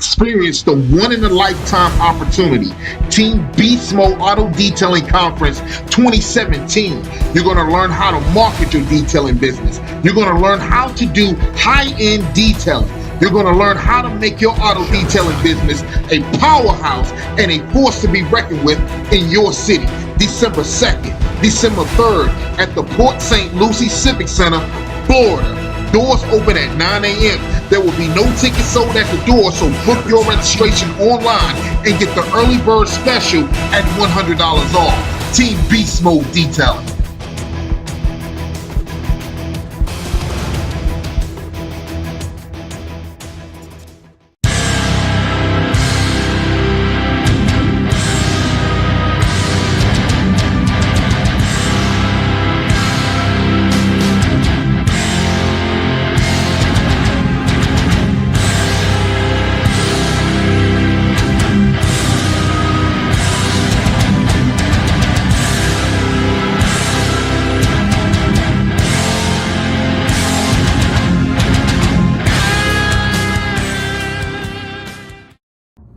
Experience the one-in-a-lifetime opportunity. Team Beast Mode Auto Detailing Conference 2017. You're going to learn how to market your detailing business. You're going to learn how to do high-end detailing. You're going to learn how to make your auto detailing business a powerhouse and a force to be reckoned with in your city. December 2nd, December 3rd at the Port St. Lucie Civic Center, Florida. Doors open at 9 a.m. There will be no tickets sold at the door, so book your registration online and get the early bird special at $100 off. Team Beast Mode Detailing.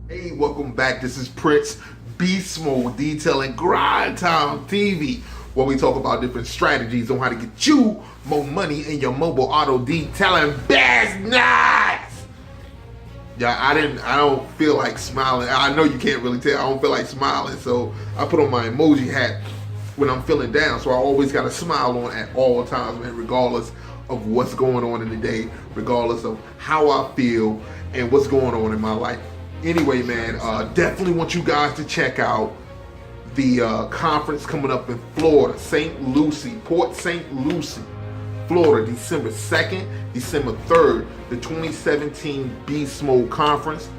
Hey, welcome back. This is Prince, Beast Mode Detailing, Grind Time TV, where we talk about different strategies on how to get you more money in your mobile auto detailing business. Yeah, I don't feel like smiling. I know you can't really tell. I don't feel like smiling, so I put on my emoji hat when I'm feeling down. So I always got a smile on at all times, man, regardless of what's going on in the day, regardless of how I feel and what's going on in my life. Anyway, man, definitely want you guys to check out the conference coming up in Florida, St. Lucie, Port St. Lucie, Florida, December 2nd, December 3rd, the 2017 Beast Mode Conference.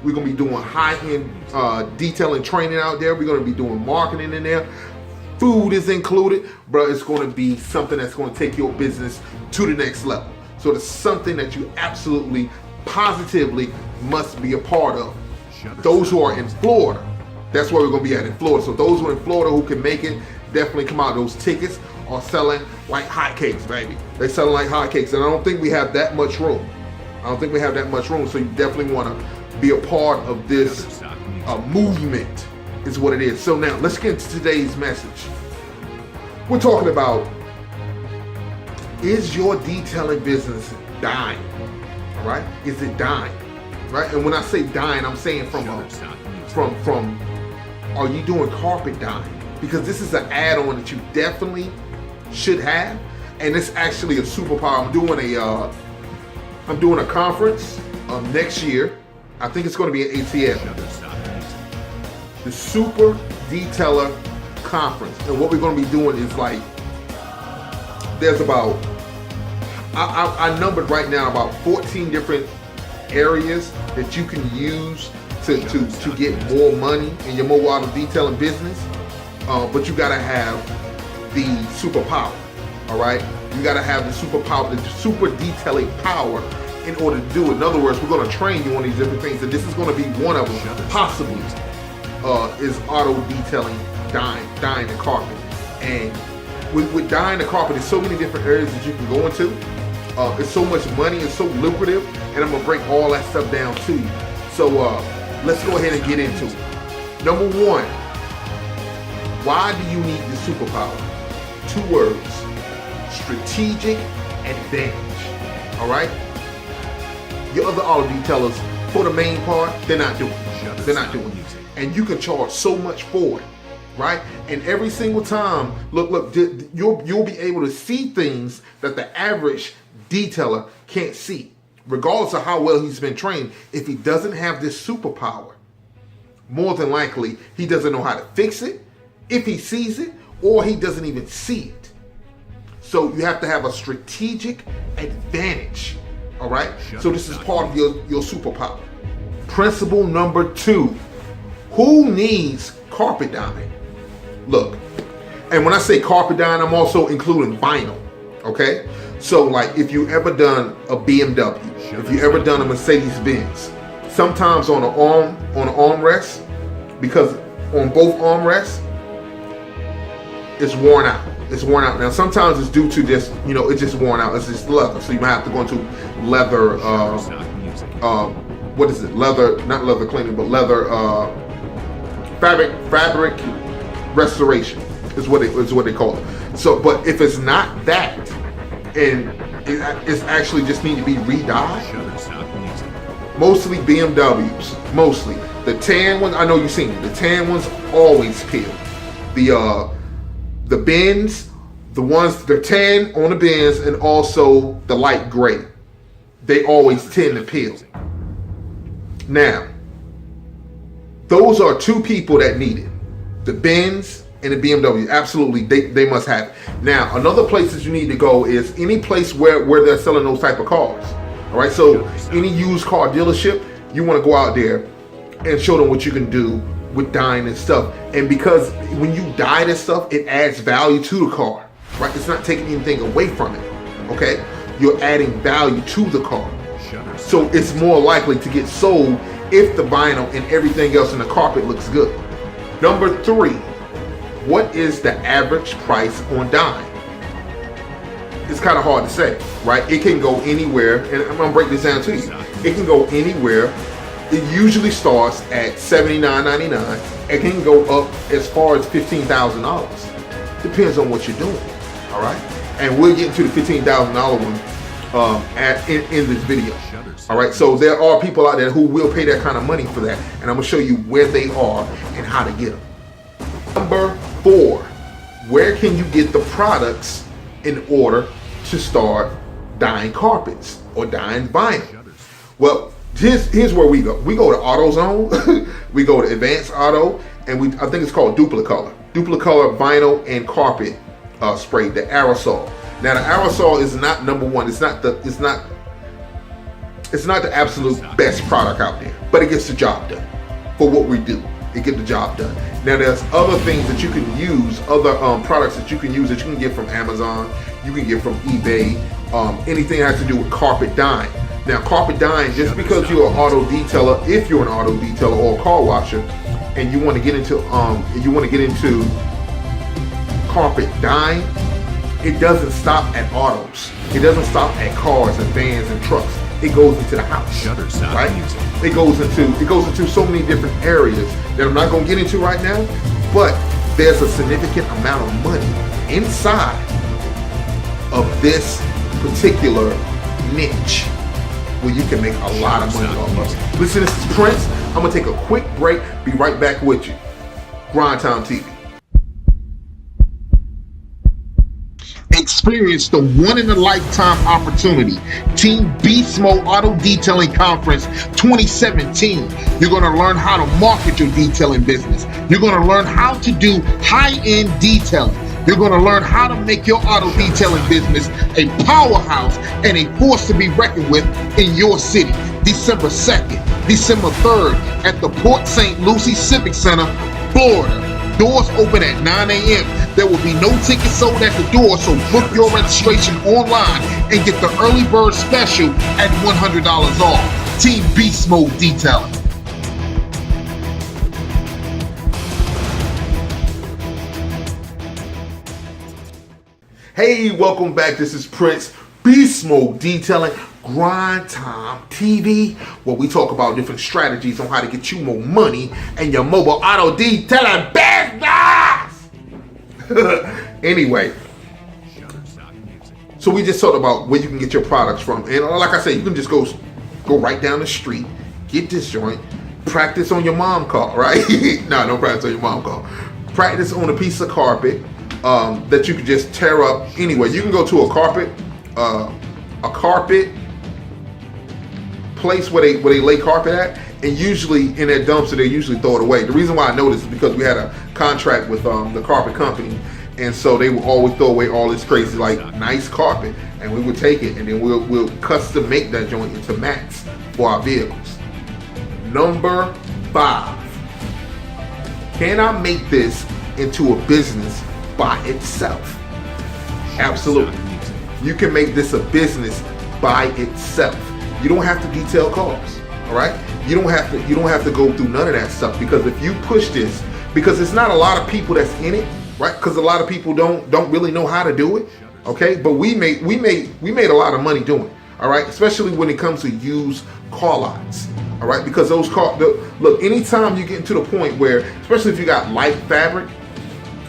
We're going to be doing high-end detailing training out there. We're going to be doing marketing in there. Food is included, but it's going to be something that's going to take your business to the next level. So it's something that you absolutely, positively must be a part of. Those who are in Florida, that's where we're going to be at in Florida. So those who are in Florida who can make it, definitely come out. Those tickets are selling like hotcakes, baby. They're selling like hotcakes, and I don't think we have that much room. So you definitely want to be a part of this movement, is what it is. So now let's get into today's message. We're talking about, is your detailing business dying? All right, is it dying? Right, and when I say dying, I'm saying from are you doing carpet dying? Because this is an add-on that you definitely should have, and it's actually a superpower. I'm doing a conference next year. I think it's going to be at ATL, the Super Detailer Conference, and what we're going to be doing is like, there's about I numbered right now about 14 different areas that you can use to get more money in your mobile auto detailing business. But you gotta have the superpower. All right, you gotta have the superpower, the super detailing power in order to do it. In other words, we're gonna train you on these different things, and this is gonna be one of them. Possibly is auto detailing, dyeing the carpet. And with dyeing the carpet, there's so many different areas that you can go into. It's so much money, it's so lucrative, and I'm gonna break all that stuff down to you. So let's go ahead and get into it. Number one, why do you need the superpower? 2 words: strategic advantage. All right. Your other auto detailers, for the main part, they're not doing it. And you can charge so much for it, right? And every single time, look, you'll be able to see things that the average detailer can't see, regardless of how well he's been trained. If he doesn't have this superpower, more than likely he doesn't know how to fix it, if he sees it, or he doesn't even see it. So you have to have a strategic advantage. All right, so this is part of your superpower. Principle number 2: who needs carpet dyeing? Look, and when I say carpet dyeing, I'm also including vinyl. Okay, so like if you ever done a BMW, if you ever done a Mercedes-Benz, sometimes on an armrest, because on both armrests, it's worn out. It's worn out. Now sometimes it's due to just, it's just worn out. It's just leather, so you might have to go into leather what is it? Leather, not leather cleaning, but leather fabric restoration is what they call it. So, but if it's not that, and it's actually just need to be re-dyed, mostly BMWs, mostly the tan ones. I know you've seen it. The tan ones always peel. The Benz, the ones they're tan on the Benz, and also the light gray, they always tend to peel. Now, those are two people that need it. The Benz and the BMW, absolutely, they must have it. Now, another place that you need to go is any place where they're selling those type of cars. All right, so any used car dealership, you want to go out there and show them what you can do with dyeing and stuff. And because when you dye this stuff, it adds value to the car, right? It's not taking anything away from it, okay? You're adding value to the car. So it's more likely to get sold if the vinyl and everything else in the carpet looks good. Number 3, what is the average price on dyeing? It's kind of hard to say, right? It can go anywhere, and I'm gonna break this down to you. It can go anywhere. It usually starts at $79.99. It can go up as far as $15,000. Depends on what you're doing, all right? And we'll get into the $15,000 one in this video. All right, so there are people out there who will pay that kind of money for that, and I'm gonna show you where they are and how to get them. Number 4, where can you get the products in order to start dyeing carpets or dyeing vinyl? Well, here's where we go. We go to AutoZone, we go to Advanced Auto, and I think it's called Duplicolor. Duplicolor vinyl and carpet spray, the aerosol. Now the aerosol is not number one. It's not the absolute best product out there, but it gets the job done for what we do. It gets the job done. Now there's other things that you can use, other products that you can use that you can get from Amazon, you can get from eBay, anything that has to do with carpet dyeing. Now carpet dyeing, just because you're an auto detailer, if you're an auto detailer or a car washer, and you want to get into carpet dyeing, it doesn't stop at autos. It doesn't stop at cars and vans and trucks. It goes into the house, right? It goes into so many different areas that I'm not going to get into right now, but there's a significant amount of money inside of this particular niche where you can make a lot of money off of it. Listen, this is Prince. I'm going to take a quick break. Be right back with you. Grind Time TV. Experience the one-in-a-lifetime opportunity. Team Beast Mode Auto Detailing Conference 2017. You're going to learn how to market your detailing business. You're going to learn how to do high-end detailing. You're going to learn how to make your auto detailing business a powerhouse and a force to be reckoned with in your city. December 2nd, December 3rd at the Port St. Lucie Civic Center, Florida. Doors open at 9 a.m. There will be no tickets sold at the door, so book your registration online and get the early bird special at $100 off. Team Beast Mode Detailing. Hey, welcome back. This is Prince, Beast Mode Detailing, Grind Time TV, where we talk about different strategies on how to get you more money and your mobile auto detailing business. Anyway, so we just talked about where you can get your products from, and like I said, you can just go right down the street, get this joint, practice on your mom car, right? No, don't practice on your mom car. Practice on a piece of carpet that you can just tear up anywhere. You can go to a carpet place where they lay carpet at, and usually in that dumpster they usually throw it away. The reason why I know this is because we had a contract with the carpet company, and so they would always throw away all this crazy like nice carpet, and we would take it and then we'll custom make that joint into mats for our vehicles. Number 5, can I make this into a business by itself? Absolutely. You can make this a business by itself. You don't have to detail cars, all right? You don't have to go through none of that stuff, because if you push this, because it's not a lot of people that's in it, right? Because a lot of people don't really know how to do it, okay? But we made a lot of money doing it, all right? Especially when it comes to used car lots, All right, because those look, anytime you get into the point where, especially if you got light fabric,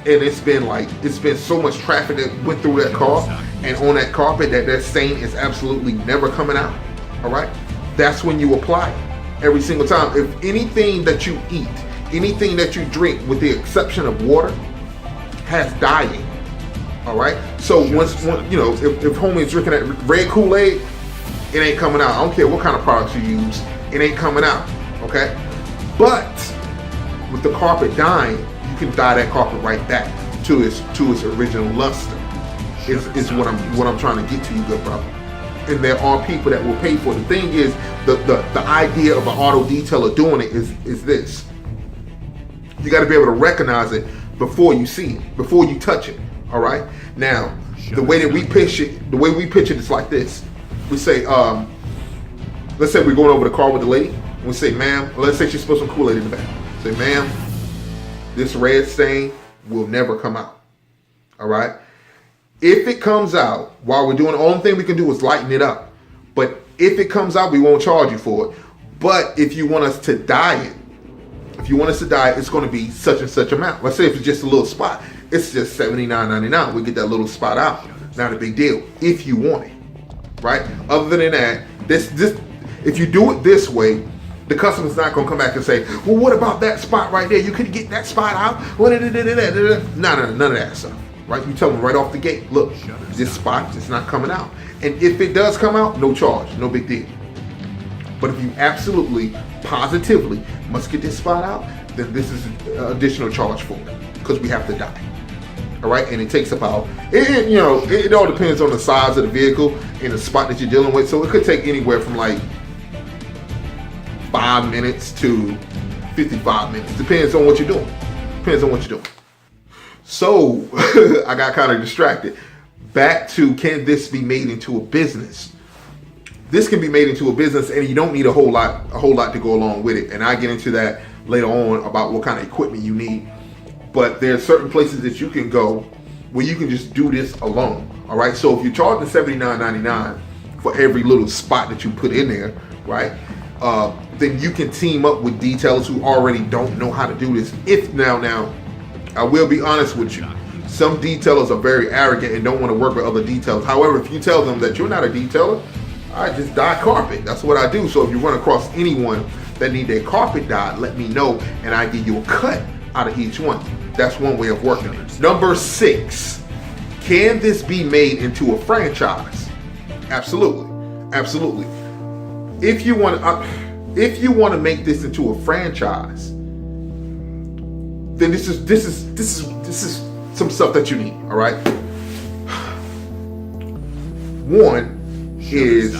and it's been so much traffic that went through that car and on that carpet that stain is absolutely never coming out. All right, that's when you apply it every single time. If anything that you eat, anything that you drink, with the exception of water, has dye in it. All right, so once you know, if homie is drinking that red Kool-Aid, it ain't coming out. I don't care what kind of products you use, it ain't coming out. Okay, but with the carpet dyeing, you can dye that carpet right back to its original luster. Is what I'm trying to get to you, good brother. And there are people that will pay for it. The thing is, the idea of an auto detailer doing it is this: you got to be able to recognize it before you see it, before you touch it. All right. Now, the way that we pitch it is like this. We say, let's say we're going over the car with the lady. And we say, ma'am, let's say she spilled some Kool-Aid in the back. Say, ma'am, this red stain will never come out. All right. If it comes out while we're doing, the only thing we can do is lighten it up. But if it comes out, we won't charge you for it. But if you want us to dye it, it's going to be such and such amount. Let's say if it's just a little spot, it's just $79.99. We get that little spot out. Not a big deal if you want it, right? Other than that, this if you do it this way, the customer's not going to come back and say, well, what about that spot right there? You could get that spot out. No, none of that stuff, right? You tell them right off the gate, look, this spot is not coming out. And if it does come out, no charge, no big deal. But if you absolutely, positively must get this spot out, then this is an additional charge for it, because we have to dye. All right, and it takes about, it all depends on the size of the vehicle and the spot that you're dealing with. So it could take anywhere from like 5 minutes to 55 minutes. Depends on what you're doing. So I got kind of distracted. Back to, can this be made into a business? This can be made into a business, and you don't need a whole lot to go along with it. And I get into that later on about what kind of equipment you need. But there are certain places that you can go where you can just do this alone. All right. So if you're charging $79.99 for every little spot that you put in there, right? Then you can team up with detailers who already don't know how to do this. Now, I will be honest with you. Some detailers are very arrogant and don't want to work with other detailers. However, if you tell them that you're not a detailer, I just dye carpet. That's what I do. So if you run across anyone that need their carpet dyed, let me know, and I give you a cut out of each one. That's one way of working it. Number 6, can this be made into a franchise? Absolutely. If you want to make this into a franchise, then this is some stuff that you need. All right. One is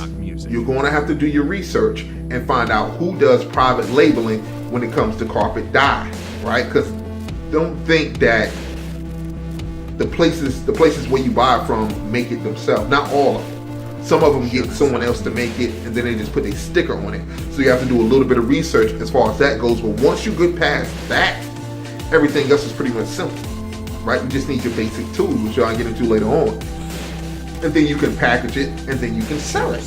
you're going to have to do your research and find out who does private labeling when it comes to carpet dye, right? Because don't think that the places where you buy from make it themselves. Not all of them. Some of them get someone else to make it, and then they just put a sticker on it. So you have to do a little bit of research as far as that goes. But once you get past that, everything else is pretty much simple, right? You just need your basic tools, which I'll get into later on. And then you can package it, and then you can sell it.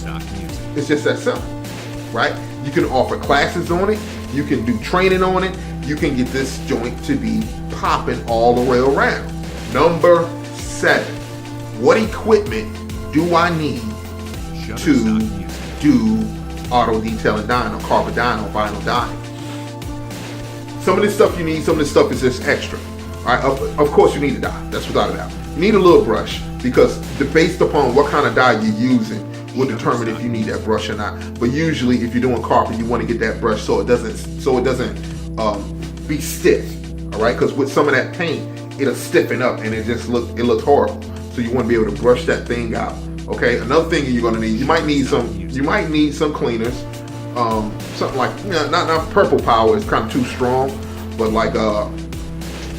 It's just that simple, right? You can offer classes on it. You can do training on it. You can get this joint to be popping all the way around. Number 7, what equipment do I need to do auto detailing dyeing or carpet dyeing or vinyl dyeing? Some of this stuff you need, some of this stuff is just extra. All right, of course you need a dye, that's without a doubt. You need a little brush, because based upon what kind of dye you're using will determine if you need that brush or not. But usually if you're doing carpet, you want to get that brush so it doesn't be stiff. All right, because with some of that paint, it'll stiffen up and it looks horrible. So you want to be able to brush that thing out. Okay, another thing you're going to need, you might need some cleaners. Something like, not Purple Power, is kind of too strong, but like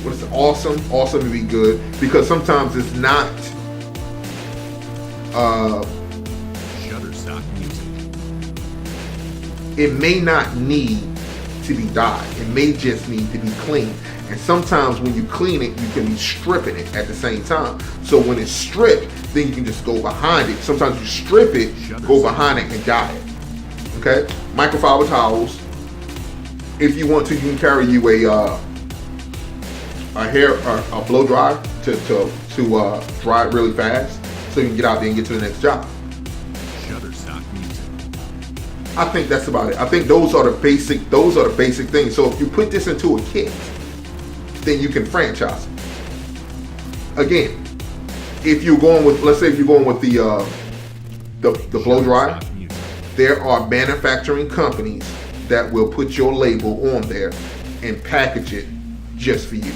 what is it, Awesome would be good, because sometimes it's not Shutterstock Music. It may not need to be dyed. It may just need to be cleaned. And sometimes when you clean it, you can be stripping it at the same time. So when it's stripped, then you can just go behind it. Sometimes you strip it, go behind it, and dye it. Okay? microfiber towels. If you want to, you can carry you a blow dryer to dry it really fast, so you can get out there and get to the next job. I think that's about it. I think those are the basic things. So if you put this into a kit, then you can franchise it. Again, if you're going with, let's say if you're going with the blow dryer, there are manufacturing companies that will put your label on there and package it just for you.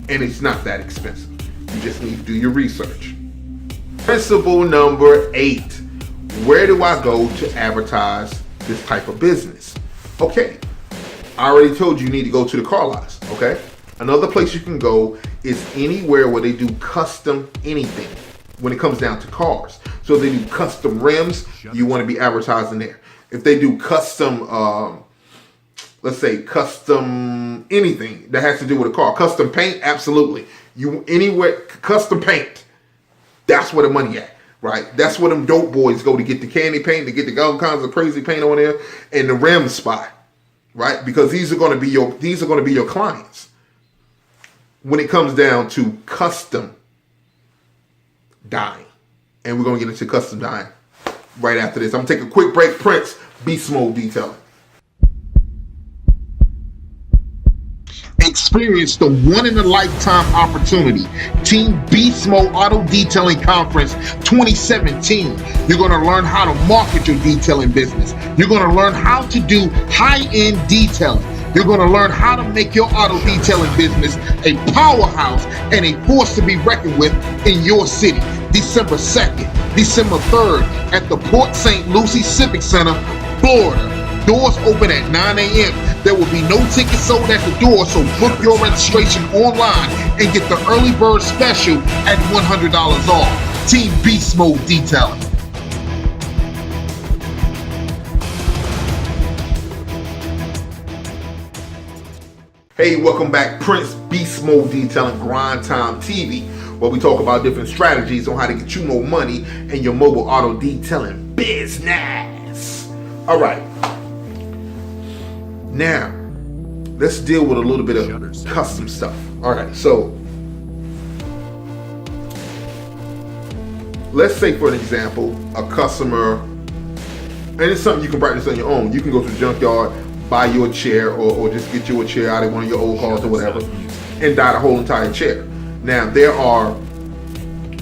And it's not that expensive. You just need to do your research. Principle number 8. Where do I go to advertise this type of business? Okay, I already told you you need to go to the car lots, okay? Another place you can go is anywhere where they do custom anything when it comes down to cars. So if they do custom rims, you want to be advertising there. If they do custom, let's say custom anything that has to do with a car, custom paint, absolutely. You anywhere, custom paint, that's where the money at, right? That's where them dope boys go to get the candy paint, to get the all kinds of crazy paint on there, and the rim spot, right? Because these are going to be your clients. When it comes down to custom dyeing, and we're going to get into custom dyeing right after this. I'm going to take a quick break. Prince, Beast Mode Detailing. Experience the one-in-a-lifetime opportunity. Team Beast Mode Auto Detailing Conference 2017. You're going to learn how to market your detailing business. You're going to learn how to do high-end detailing. You're going to learn how to make your auto detailing business a powerhouse and a force to be reckoned with in your city. December 2nd, December 3rd at the Port St. Lucie Civic Center, Florida. Doors open at 9 a.m. There will be no tickets sold at the door, so book your registration online and get the early bird special at $100 off. Team Beast Mode Detailing. Hey, welcome back. Prince, Beast Mode Detailing, Grind Time TV, where we talk about different strategies on how to get you more money in your mobile auto detailing business. All right. Now, let's deal with a little bit of custom stuff. All right, so let's say, for an example, a customer, and it's something you can practice on your own. You can go to the junkyard, buy you a chair, or just get you a chair out of one of your old cars or whatever, and dye the whole entire chair. Now, there are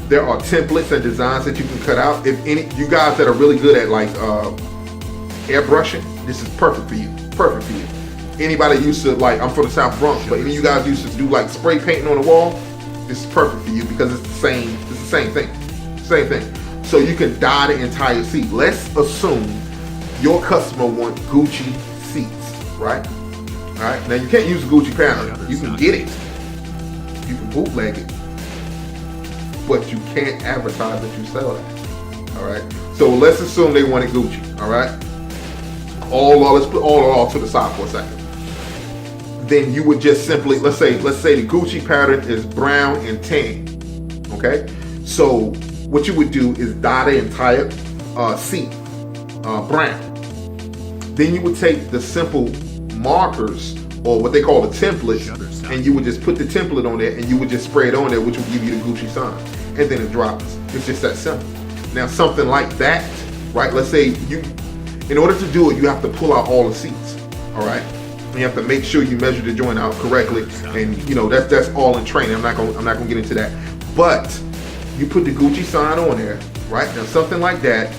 templates and designs that you can cut out. If any, you guys that are really good at like airbrushing, this is perfect for you. Perfect for you. Anybody used to, like, I'm from the South Bronx, but any of you guys used to do like spray painting on the wall, this is perfect for you because it's the same thing. So you can dye the entire seat. Let's assume your customer wants Gucci seats, right? All right. Now you can't use Gucci pattern. You can get it. You can bootleg it, but you can't advertise that you sell that. All right. So let's assume they wanted Gucci. All right. Let's put all to the side for a second. Then you would just simply, let's say the Gucci pattern is brown and tan. Okay. So what you would do is dye the entire seat brown. Then you would take the simple markers, or what they call the template, and you would just put the template on there, and you would just spray it on there, which will give you the Gucci sign, and then it drops. It's just that simple. Now something like that, right? Let's say in order to do it, you have to pull out all the seats, all right? And you have to make sure you measure the joint out correctly, and you know that's all in training. I'm not gonna get into that, but you put the Gucci sign on there, right? Now something like that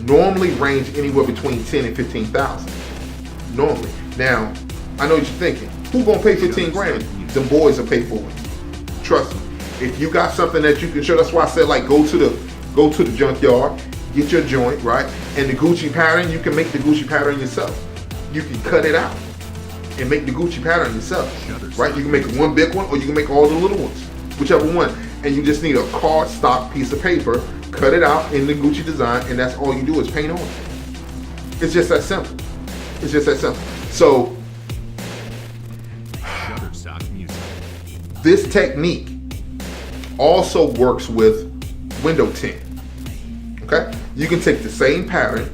normally range anywhere between 10 and 15,000. Normally. Now, I know what you're thinking. Who gonna pay 15 grand? Them boys will pay for it. Trust me. If you got something that you can show, that's why I said like go to the junkyard, get your joint, right? And the Gucci pattern, you can make the Gucci pattern yourself. You can cut it out and make the Gucci pattern yourself, right? You can make one big one, or you can make all the little ones, whichever one. And you just need a cardstock piece of paper, cut it out in the Gucci design, and that's all you do is paint on it. It's just that simple. It's just that simple. So this technique also works with window tint. Okay? You can take the same pattern,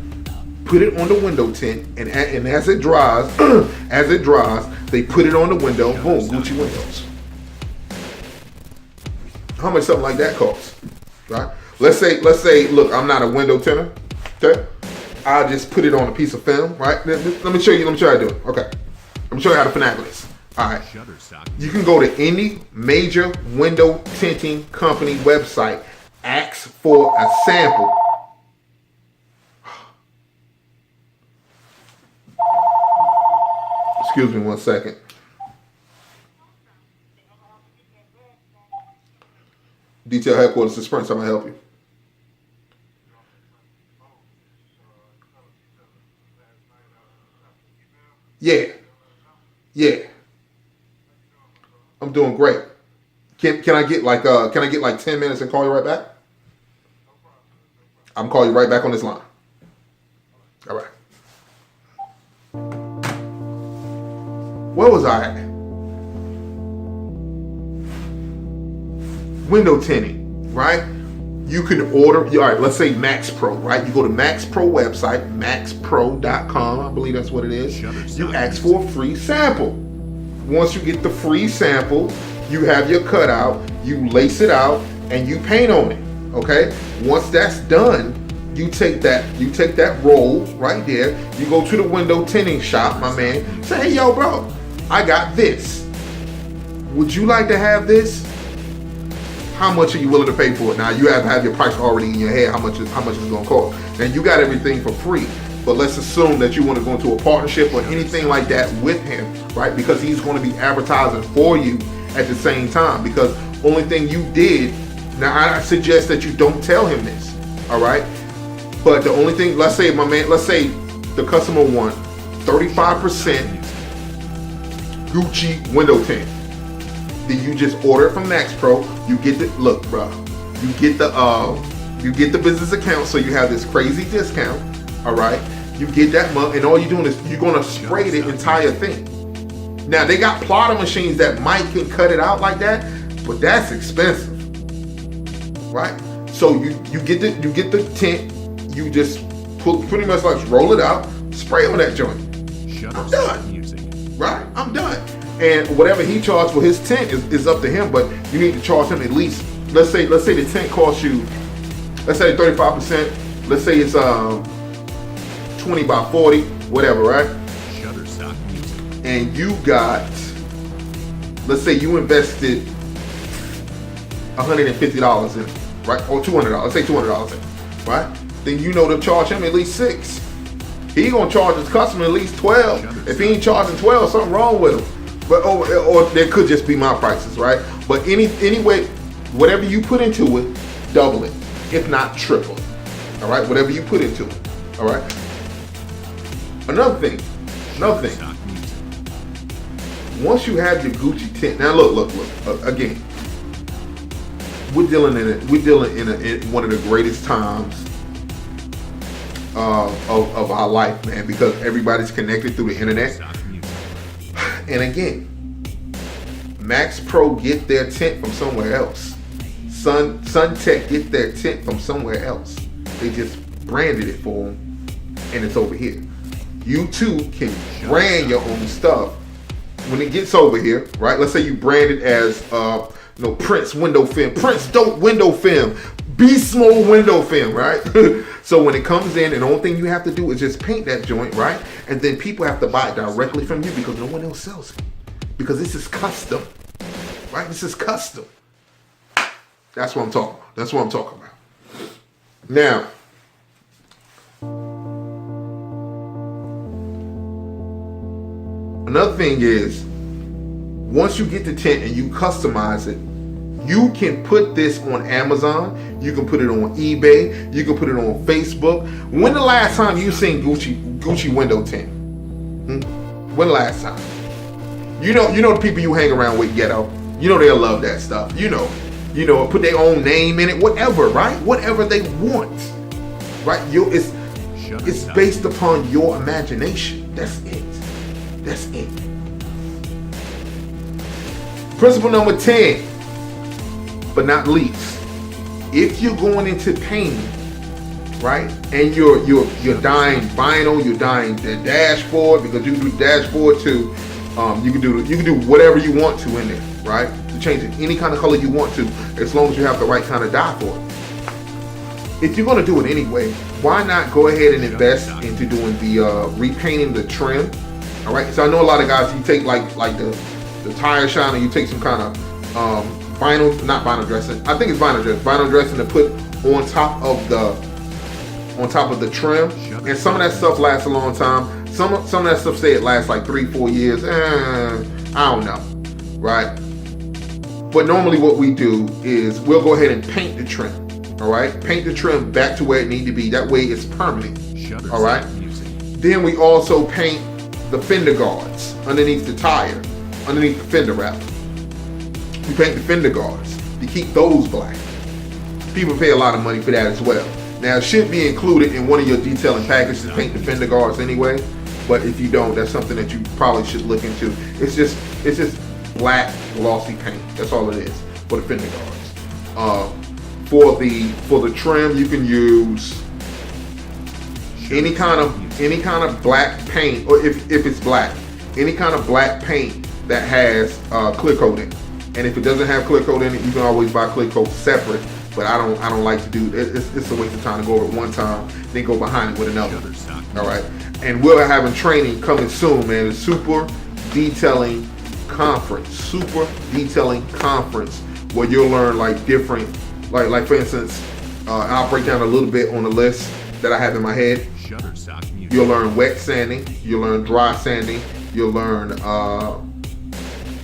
put it on the window tint, and as it dries, they put it on the window. Boom, Gucci windows. How much something like that costs, right? Let's say, look, I'm not a window tinter. Okay, I'll just put it on a piece of film, right? Let me show you. Let me show you how to do it. Okay, let me show you how to finagle this. All right, you can go to any major window tinting company website, ask for a sample. Excuse me 1 second. Detail headquarters to Sprint. I'm gonna help you. Yeah. I'm doing great. Can I get like 10 minutes and call you right back? I'm calling you right back on this line. All right. Where was I at? Window tinting, right? You can order, all right, let's say Max Pro, right? You go to Max Pro website, maxpro.com, I believe that's what it is. You ask for a free sample. Once you get the free sample, you have your cutout, you lace it out, and you paint on it, okay? Once that's done, you take that roll right there, you go to the window tinting shop, my man, say, hey, yo, bro, I got this. Would you like to have this? How much are you willing to pay for it? Now you have to have your price already in your head. How much it's going to cost? And you got everything for free. But let's assume that you want to go into a partnership or anything like that with him, right? Because he's going to be advertising for you at the same time. Because only thing you did. Now I suggest that you don't tell him this, all right? But the only thing, let's say the customer wants 35% Gucci window tint. Then you just order it from Max Pro. You get the look, bro. You get the business account, so you have this crazy discount. All right. You get that month, and all you're doing is you're gonna spray the entire thing. Now they got plotter machines that can cut it out like that, but that's expensive, right? So you get the tint. You just pretty much like roll it out, spray on that joint. I'm done. Right? I'm done. And whatever he charged for his tint is up to him, but you need to charge him at least, let's say the tint costs you, let's say 35%, let's say it's 20 by 40, whatever, right? Shutterstock Music. And you got, let's say you invested $150 in, right? Or $200, let's say $200 in, right? Then you know to charge him at least $6. He gonna charge his customer at least $12. If he ain't charging $12, something wrong with him. But or there could just be my prices, right? But anyway, whatever you put into it, double it, if not triple it. All right, whatever you put into it. All right. Another thing. Once you have your Gucci tint, now look. Again, we're dealing in one of the greatest times of our life, man, because everybody's connected through the internet. And again, Max Pro get their tint from somewhere else. Suntech get their tint from somewhere else. They just branded it for them, and it's over here. You too can brand your own stuff when it gets over here, right? Let's say you brand it as Prince window film, Prince dope window film, Beast Mode window film, right? So when it comes in, and the only thing you have to do is just paint that joint, right? And then people have to buy it directly from you because no one else sells it. Because this is custom, right? This is custom. That's what I'm talking about. Now, another thing is, once you get the tint and you customize it, you can put this on Amazon. You can put it on eBay. You can put it on Facebook. When the last time you seen Gucci window tint? When the last time? You know the people you hang around with, ghetto. You know they'll love that stuff. You know, put their own name in it, whatever, right? Whatever they want, right? It's based upon your imagination. That's it. Principle number 10. But not least, if you're going into painting, right? And you're dyeing vinyl, you're dyeing the dashboard, because you can do dashboard too. You can do whatever you want to in there, right? To change it any kind of color you want to, as long as you have the right kind of dye for it. If you're gonna do it anyway, why not go ahead and invest into doing the repainting the trim? All right. So I know a lot of guys, you take like the tire shine, and you take some kind of not vinyl dressing. I think it's vinyl dressing to put on top of the trim, and some of that stuff lasts a long time. Some of that stuff say it lasts like 3-4 years. I don't know, right? But normally what we do is we'll go ahead and paint the trim. All right, paint the trim back to where it needs to be. That way it's permanent. All right. Then we also paint the fender guards underneath the tire, underneath the fender wrap. We paint the fender guards to keep those black. People pay a lot of money for that as well. Now, it should be included in one of your detailing packages to paint the fender guards anyway. But if you don't, that's something that you probably should look into. It's just black glossy paint. That's all it is for the fender guards. For the trim, you can use any kind of black paint, or if it's black, any kind of black paint that has clear coat in it. And if it doesn't have clear coat in it, you can always buy clear coat separate. But I don't like to do it. It's a waste of time to go over it one time, then go behind it with another. All right. And we're having training coming soon, man. The Super Detailing Conference, where you'll learn like different. Like for instance, I'll break down a little bit on the list that I have in my head. You'll learn wet sanding, you'll learn dry sanding, you'll learn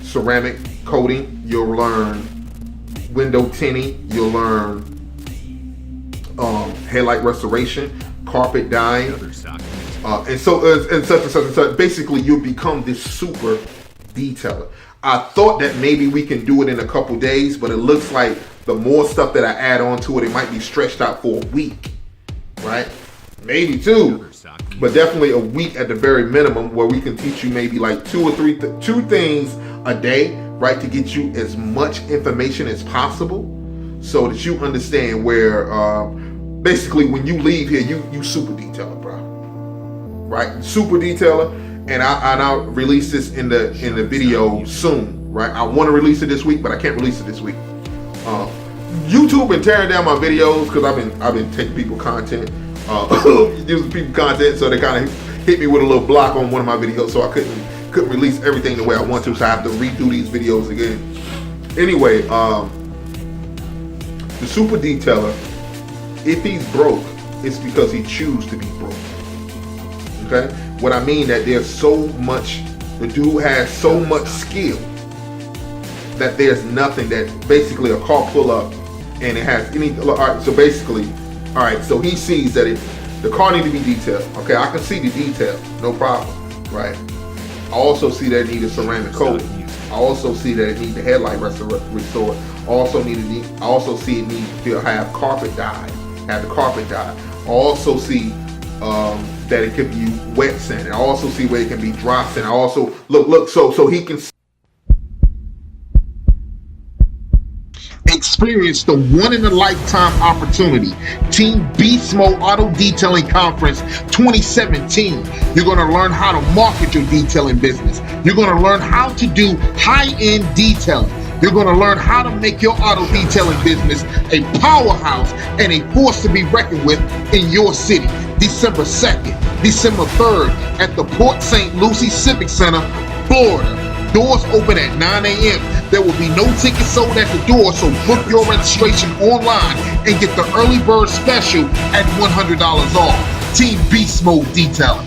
ceramic coating, you'll learn window tinting, you'll learn headlight restoration, carpet dyeing, and such and such. Basically, you'll become this super detailer. I thought that maybe we can do it in a couple days, but it looks like the more stuff that I add on to it, it might be stretched out for a week, right? Maybe 2, but definitely a week at the very minimum, where we can teach you maybe like 2 or 3 2 things a day, right? To get you as much information as possible, so that you understand where, basically when you leave here, you super detailer, bro, right? Super detailer. And I'll release this in the video soon, right? I want to release it this week, but I can't release it this week. YouTube been tearing down my videos because I've been taking people content, using people content, so they kind of hit me with a little block on one of my videos, so I couldn't release everything the way I want to, so I have to redo these videos again. Anyway, the super detailer, if he's broke, it's because he chooses to be broke. Okay. What I mean that there's so much, the dude has so much skill that there's nothing that basically a car pull up and it has any. All right, so basically, all right, so he sees that the car need to be detailed. Okay, I can see the detail, no problem, right? I also see that it need a ceramic coating. I also see that it need the headlight restored. I also see it need to have carpet dye, have the carpet dye. I also see that it could be wet sand. I also see where it can be dry sand. I also look so he can experience the one-in-a-lifetime opportunity. Team Beast Mode Auto Detailing Conference 2017. You're going to learn how to market your detailing business. You're going to learn how to do high-end detailing. You're going to learn how to make your auto detailing business a powerhouse and a force to be reckoned with in your city. December 2nd, December 3rd at the Port St. Lucie Civic Center, Florida. Doors open at 9 a.m. There will be no tickets sold at the door, so book your registration online and get the early bird special at $100 off. Team Beast Mode Detailing.